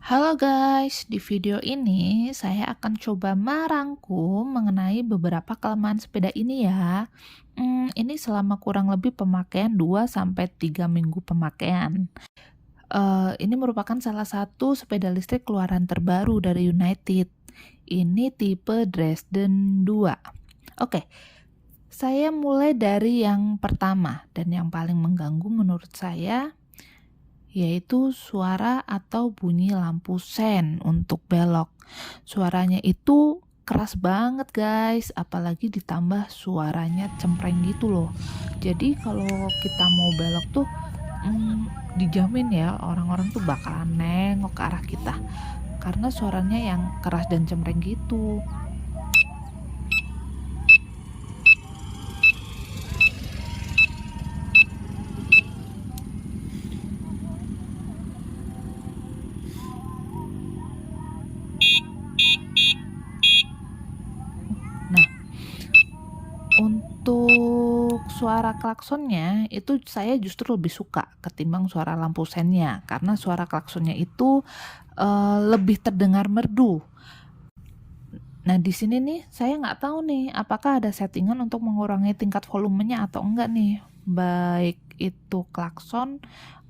Halo guys, di video ini saya akan coba merangkum mengenai beberapa kelemahan sepeda ini ya. Ini selama kurang lebih pemakaian 2 sampai 3 minggu pemakaian. Ini merupakan salah satu sepeda listrik keluaran terbaru dari United. Ini tipe Dresden 2. Oke, saya mulai dari yang pertama dan yang paling mengganggu menurut saya, yaitu suara atau bunyi lampu sen untuk belok. Suaranya itu keras banget guys, apalagi ditambah suaranya cempreng gitu loh. Jadi kalau kita mau belok tuh dijamin ya orang-orang tuh bakalan nengok ke arah kita karena suaranya yang keras dan cempreng gitu. Nah, untuk suara klaksonnya itu saya justru lebih suka ketimbang suara lampu sennya karena suara klaksonnya itu lebih terdengar merdu. Nah, di sini nih saya nggak tahu nih apakah ada settingan untuk mengurangi tingkat volumenya atau enggak nih, baik itu klakson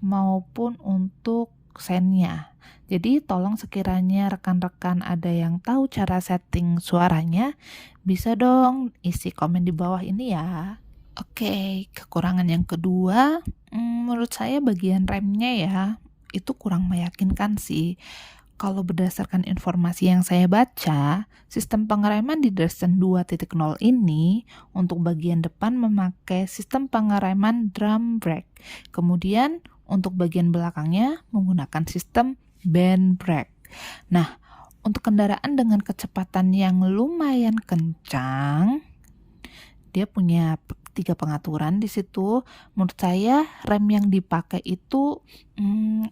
maupun untuk sennya. Jadi tolong sekiranya rekan-rekan ada yang tahu cara setting suaranya, bisa dong isi komen di bawah ini ya. Oke, kekurangan yang kedua, menurut saya bagian remnya ya, itu kurang meyakinkan sih. Kalau berdasarkan informasi yang saya baca, sistem pengereman di Dresden 2.0 ini untuk bagian depan memakai sistem pengereman drum brake. Kemudian untuk bagian belakangnya menggunakan sistem band brake. Nah, untuk kendaraan dengan kecepatan yang lumayan kencang, dia punya 3 pengaturan di situ. Menurut saya rem yang dipakai itu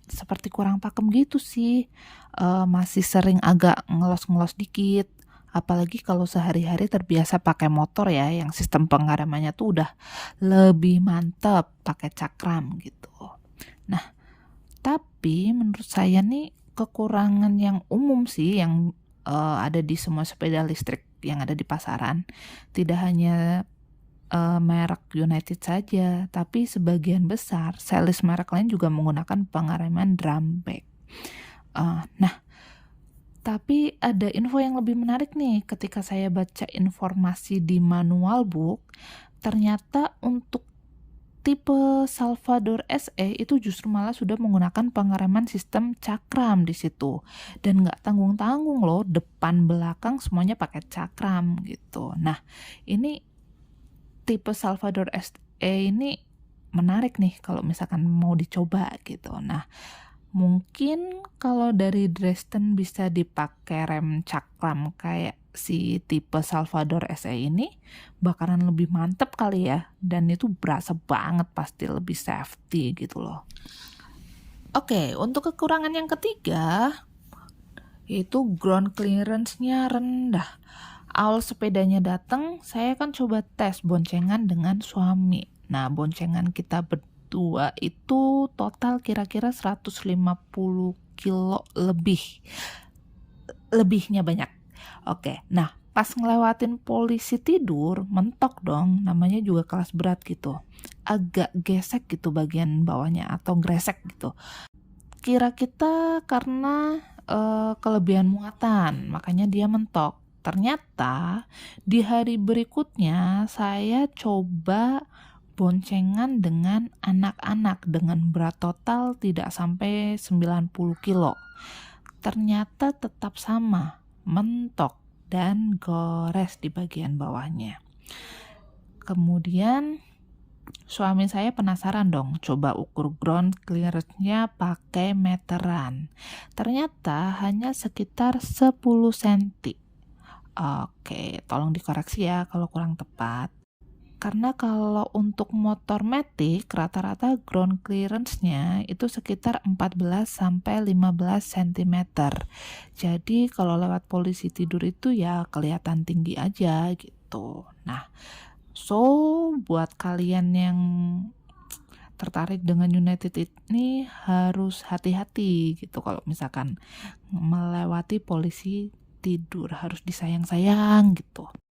seperti kurang pakem gitu sih. Masih sering agak ngelos-ngelos dikit. Apalagi kalau sehari-hari terbiasa pakai motor ya, yang sistem pengeremannya tuh udah lebih mantap pakai cakram gitu. Nah, tapi menurut saya nih kekurangan yang umum sih yang ada di semua sepeda listrik yang ada di pasaran. Tidak hanya merek United saja, tapi sebagian besar series merek lain juga menggunakan pengereman drum brake. Nah, tapi ada info yang lebih menarik nih ketika saya baca informasi di manual book, ternyata untuk tipe Salvador SE itu justru malah sudah menggunakan pengereman sistem cakram di situ, dan nggak tanggung-tanggung loh, depan belakang semuanya pakai cakram gitu. Nah, ini tipe Salvador SE ini menarik nih kalau misalkan mau dicoba gitu. Nah, mungkin kalau dari Dresden bisa dipakai rem cakram kayak si tipe Salvador SE ini bakalan lebih mantep kali ya, dan itu berasa banget, pasti lebih safety gitu loh. Oke, untuk kekurangan yang ketiga yaitu ground clearance-nya rendah. Awal sepedanya datang, saya kan coba tes boncengan dengan suami. Nah, boncengan kita berdua itu total kira-kira 150 kilo lebih. Lebihnya banyak. Oke, nah pas ngelewatin polisi tidur, mentok dong, namanya juga kelas berat gitu. Agak gesek gitu bagian bawahnya atau gresek gitu. Kira kita karena kelebihan muatan, makanya dia mentok. Ternyata di hari berikutnya saya coba boncengan dengan anak-anak dengan berat total tidak sampai 90 kilo. Ternyata tetap sama, mentok dan gores di bagian bawahnya. Kemudian suami saya penasaran dong, coba ukur ground clearance-nya pakai meteran. Ternyata hanya sekitar 10 cm. Oke, tolong dikoreksi ya kalau kurang tepat. Karena kalau untuk motor matic rata-rata ground clearance-nya itu sekitar 14 sampai 15 cm. Jadi kalau lewat polisi tidur itu ya kelihatan tinggi aja gitu. Nah, so buat kalian yang tertarik dengan United ini harus hati-hati gitu kalau misalkan melewati polisi tidur, harus disayang-sayang gitu.